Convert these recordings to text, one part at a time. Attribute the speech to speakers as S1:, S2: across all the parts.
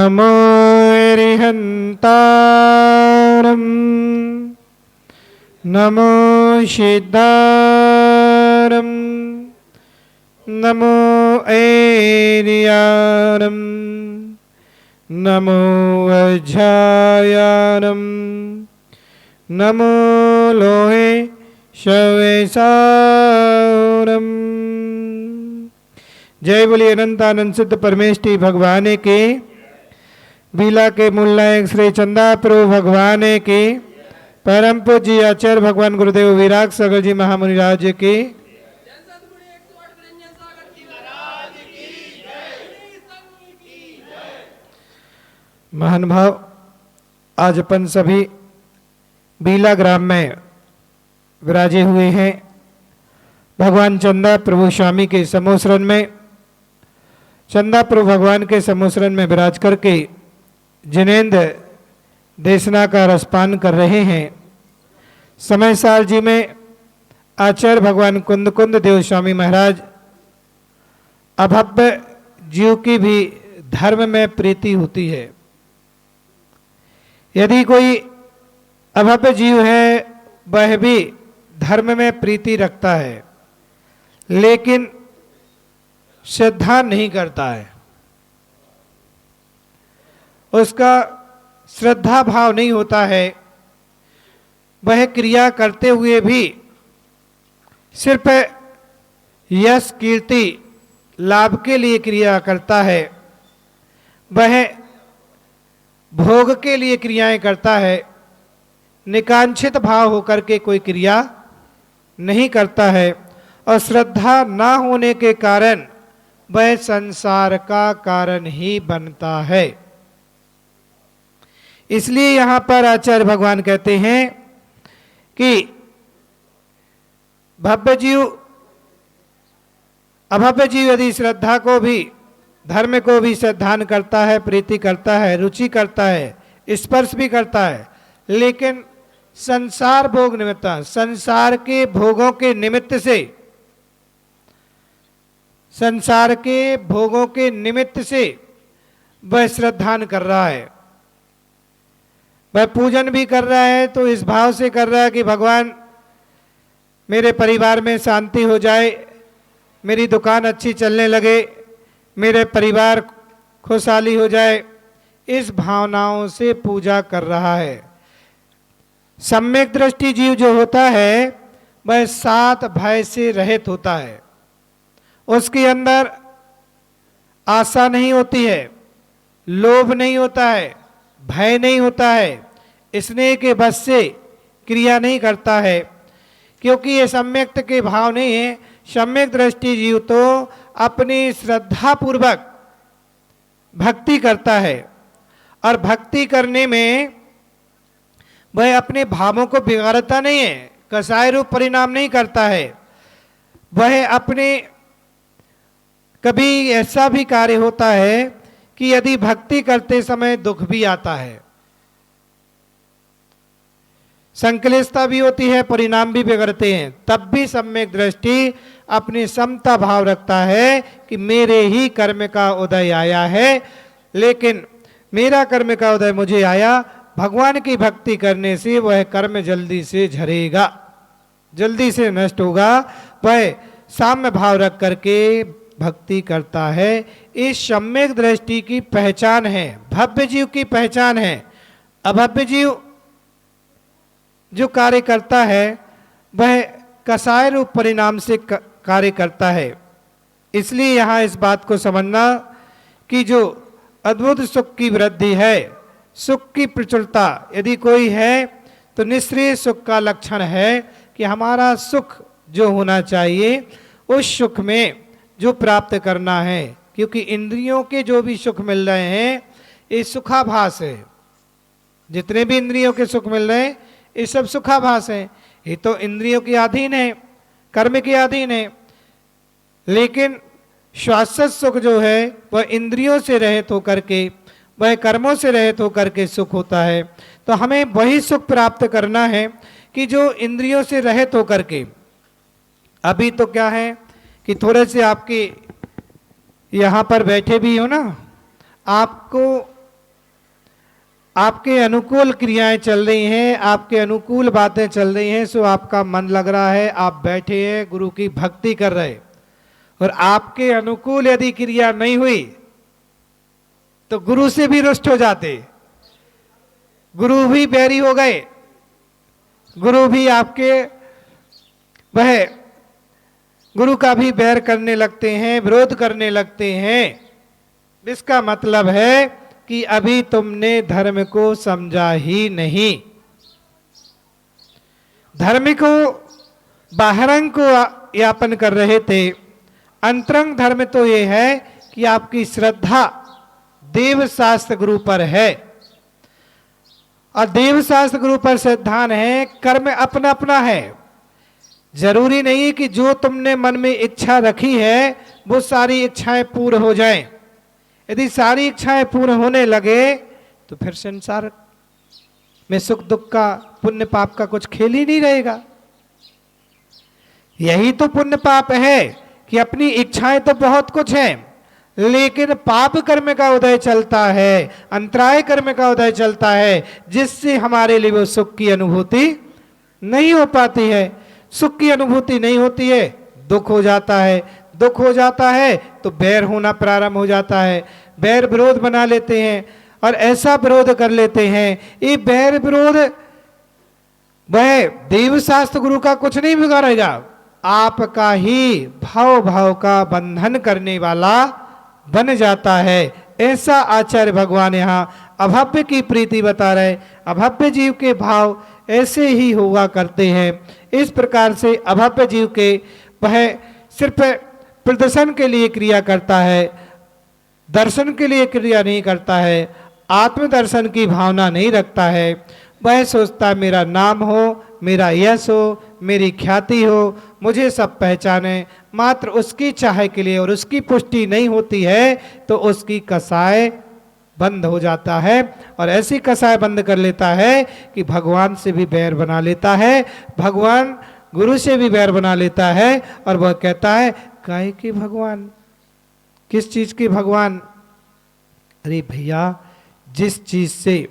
S1: नमो अरिहन्तारं नमो सिद्धारं नमो ऐर्यारं नमो वज्रायारं नमो लोहे शवेशारं। जय बोलिए अनंतानंद सिद्ध परमेष्टि भगवान के, बीला के मूल नायक श्री चंदा प्रभु भगवान के, परम पूज्य आचार्य भगवान गुरुदेव विराग सागर जी महामुनि राज के। महान भाव, आज अपन सभी बीला ग्राम में विराजे हुए हैं। भगवान चंदा प्रभु स्वामी के समोसरण में, चंदा प्रभु भगवान के समोसरण में विराज करके जिनेन्द्र देशना का रसपान कर रहे हैं। समय साल जी में आचार्य भगवान कुंद कुंद देव स्वामी महाराज अभव्य जीव की भी धर्म में प्रीति होती है। यदि कोई अभव्य जीव है वह भी धर्म में प्रीति रखता है, लेकिन श्रद्धा नहीं करता है, उसका श्रद्धा भाव नहीं होता है। वह क्रिया करते हुए भी सिर्फ यश कीर्ति लाभ के लिए क्रिया करता है, वह भोग के लिए क्रियाएं करता है, निकांक्षित भाव होकर के कोई क्रिया नहीं करता है। और श्रद्धा ना होने के कारण वह संसार का कारण ही बनता है। इसलिए यहां पर आचार्य भगवान कहते हैं कि भव्य जीव अभव्य जीव यदि श्रद्धा को भी, धर्म को भी श्रद्धान करता है, प्रीति करता है, रुचि करता है, स्पर्श भी करता है, लेकिन संसार भोग निमित्त, संसार के भोगों के निमित्त से, संसार के भोगों के निमित्त से वह श्रद्धान कर रहा है, वह पूजन भी कर रहा है तो इस भाव से कर रहा है कि भगवान मेरे परिवार में शांति हो जाए, मेरी दुकान अच्छी चलने लगे, मेरे परिवार खुशहाली हो जाए, इस भावनाओं से पूजा कर रहा है। सम्यक दृष्टि जीव जो होता है वह सात भय से रहित होता है। उसके अंदर आशा नहीं होती है, लोभ नहीं होता है, भय नहीं होता है, स्नेह के बस से क्रिया नहीं करता है, क्योंकि ये सम्यक्त के भाव नहीं है। सम्यक दृष्टि जीव तो अपनी श्रद्धा पूर्वक भक्ति करता है, और भक्ति करने में वह अपने भावों को बिगाड़ता नहीं है, कसाय रूप परिणाम नहीं करता है। वह अपने, कभी ऐसा भी कार्य होता है कि यदि भक्ति करते समय दुख भी आता है, संकलिष्टता भी होती है, परिणाम भी बिगड़ते हैं, तब भी सम्यक दृष्टि अपनी समता भाव रखता है कि मेरे ही कर्म का उदय आया है, लेकिन मेरा कर्म का उदय मुझे आया, भगवान की भक्ति करने से वह कर्म जल्दी से झरेगा, जल्दी से नष्ट होगा। वह साम्य भाव रख करके भक्ति करता है। इस सम्यक दृष्टि की पहचान है, भव्य जीव की पहचान है। अभव्य जीव जो कार्य करता है वह कसाय रूप परिणाम से कार्य करता है। इसलिए यहाँ इस बात को समझना कि जो अद्भुत सुख की वृद्धि है, सुख की प्रचुरता यदि कोई है तो निश्चय सुख का लक्षण है कि हमारा सुख जो होना चाहिए उस सुख में जो प्राप्त करना है, क्योंकि इंद्रियों के जो भी सुख मिल रहे हैं ये सुखाभास है। जितने भी इंद्रियों के सुख मिल रहे हैं ये सब सुखाभास है, ये तो इंद्रियों के अधीन है, कर्म के अधीन है। लेकिन शाश्वत सुख जो है वह इंद्रियों से रहित होकर के, वह कर्मों से रहित होकर के सुख होता है। तो हमें वही सुख प्राप्त करना है कि जो इंद्रियों से रहित होकर के, अभी तो क्या है कि थोड़े से आपके यहाँ पर बैठे भी हो ना, आपको आपके अनुकूल क्रियाएं चल रही हैं, आपके अनुकूल बातें चल रही हैं, सो आपका मन लग रहा है, आप बैठे हैं गुरु की भक्ति कर रहे। और आपके अनुकूल यदि क्रिया नहीं हुई तो गुरु से भी रुष्ट हो जाते, गुरु भी बैरी हो गए, गुरु भी आपके वह गुरु का भी बैर करने लगते हैं, विरोध करने लगते हैं। इसका मतलब है कि अभी तुमने धर्म को समझा ही नहीं। धर्म को बाहरंग को यापन कर रहे थे, अंतरंग धर्म तो ये है कि आपकी श्रद्धा देव शास्त्र गुरु पर है, और देव शास्त्र गुरु पर श्रद्धा है, कर्म अपना अपना है। जरूरी नहीं कि जो तुमने मन में इच्छा रखी है वो सारी इच्छाएं पूर्ण हो जाएं। यदि सारी इच्छाएं पूर्ण होने लगे तो फिर संसार में सुख दुख का, पुण्य पाप का कुछ खेल ही नहीं रहेगा। यही तो पुण्य पाप है कि अपनी इच्छाएं तो बहुत कुछ है, लेकिन पाप कर्म का उदय चलता है, अंतराय कर्म का उदय चलता है, जिससे हमारे लिए वो सुख की अनुभूति नहीं हो पाती है। सुख की अनुभूति नहीं होती है, दुख हो जाता है, दुख हो जाता है तो बैर होना प्रारंभ हो जाता है, बैर विरोध बना लेते हैं, और ऐसा विरोध कर लेते हैं, ये बैर विरोध वह देव शास्त्र गुरु का कुछ नहीं बिगाड़ेगा, आपका ही भाव भाव का बंधन करने वाला बन जाता है। ऐसा आचार्य भगवान यहाँ अभव्य की प्रीति बता रहे। अभव्य जीव के भाव ऐसे ही हुआ करते हैं। इस प्रकार से अभव्य जीव के वह सिर्फ प्रदर्शन के लिए क्रिया करता है, दर्शन के लिए क्रिया नहीं करता है, आत्मदर्शन की भावना नहीं रखता है। वह सोचता है मेरा नाम हो, मेरा यश हो, मेरी ख्याति हो, मुझे सब पहचाने, मात्र उसकी चाह के लिए, और उसकी पुष्टि नहीं होती है तो उसकी कसाय बंद हो जाता है, और ऐसी कसाय बंद कर लेता है कि भगवान से भी बैर बना लेता है, भगवान गुरु से भी बैर बना लेता है। और वह कहता है काहे के भगवान, किस चीज के भगवान? अरे भैया, जिस चीज से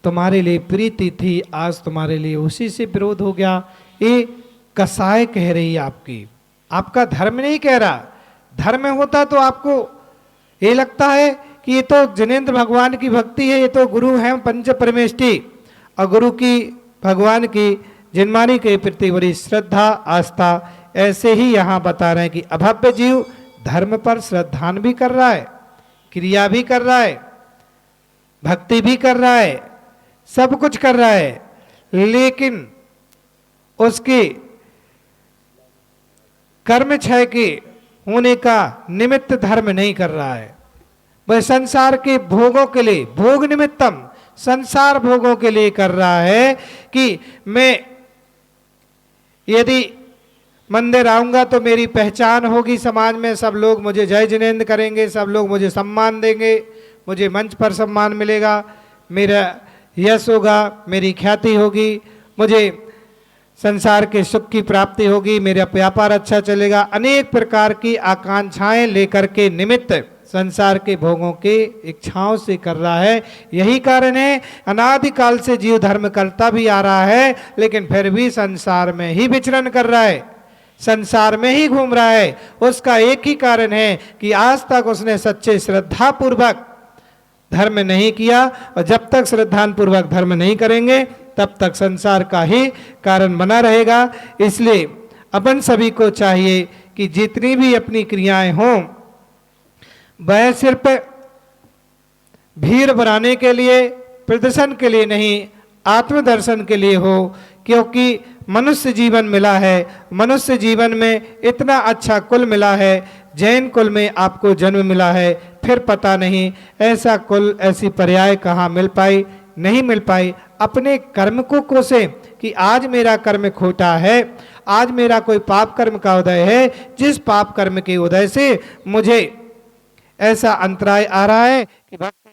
S1: तुम्हारे लिए प्रीति थी आज तुम्हारे लिए उसी से विरोध हो गया। ये कसाय कह रही है आपकी, आपका धर्म नहीं कह रहा। धर्म होता तो आपको ये लगता है कि ये तो जिनेंद्र भगवान की भक्ति है, ये तो गुरु हैं पंच परमेष्टि, और गुरु की भगवान की जिनमानी के प्रति बड़ी श्रद्धा आस्था। ऐसे ही यहाँ बता रहे हैं कि अभव्य जीव धर्म पर श्रद्धान भी कर रहा है, क्रिया भी कर रहा है, भक्ति भी कर रहा है, सब कुछ कर रहा है, लेकिन उसके कर्म क्षय के होने का निमित्त धर्म नहीं कर रहा है। वह संसार के भोगों के लिए, भोग निमित्तम, संसार भोगों के लिए कर रहा है कि मैं यदि मंदिर आऊंगा तो मेरी पहचान होगी समाज में, सब लोग मुझे जय जिनेंद्र करेंगे, सब लोग मुझे सम्मान देंगे, मुझे मंच पर सम्मान मिलेगा, मेरा यश होगा, मेरी ख्याति होगी, मुझे संसार के सुख की प्राप्ति होगी, मेरा व्यापार अच्छा चलेगा। अनेक प्रकार की आकांक्षाएं लेकर के निमित्त संसार के भोगों के इच्छाओं से कर रहा है। यही कारण है अनादिकाल से जीव धर्म करता भी आ रहा है, लेकिन फिर भी संसार में ही विचरण कर रहा है, संसार में ही घूम रहा है। उसका एक ही कारण है कि आज तक उसने सच्चे श्रद्धा पूर्वक धर्म नहीं किया, और जब तक श्रद्धान पूर्वक धर्म नहीं करेंगे तब तक संसार का ही कारण बना रहेगा। इसलिए अपन सभी को चाहिए कि जितनी भी अपनी क्रियाएं हों वह सिर्फ भीड़ बनाने के लिए, प्रदर्शन के लिए नहीं, आत्मदर्शन के लिए हो। क्योंकि मनुष्य जीवन मिला है, मनुष्य जीवन में इतना अच्छा कुल मिला है, जैन कुल में आपको जन्म मिला है, फिर पता नहीं ऐसा कुल, ऐसी पर्याय कहाँ मिल पाई, नहीं मिल पाई। अपने कर्म को कोसे कि आज मेरा कर्म खोटा है, आज मेरा कोई पाप कर्म का उदय है, जिस पाप कर्म के उदय से मुझे ऐसा अंतराय आ रहा है कि भक्ति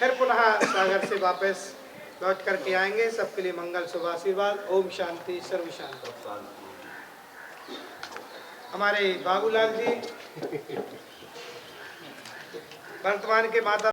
S1: फिर पुनः सागर से वापस लौट करके आएंगे। सबके लिए मंगल शुभ आशीर्वाद। ओम शांति सर्व शांति। हमारे बाबूलाल जी वर्तमान के माता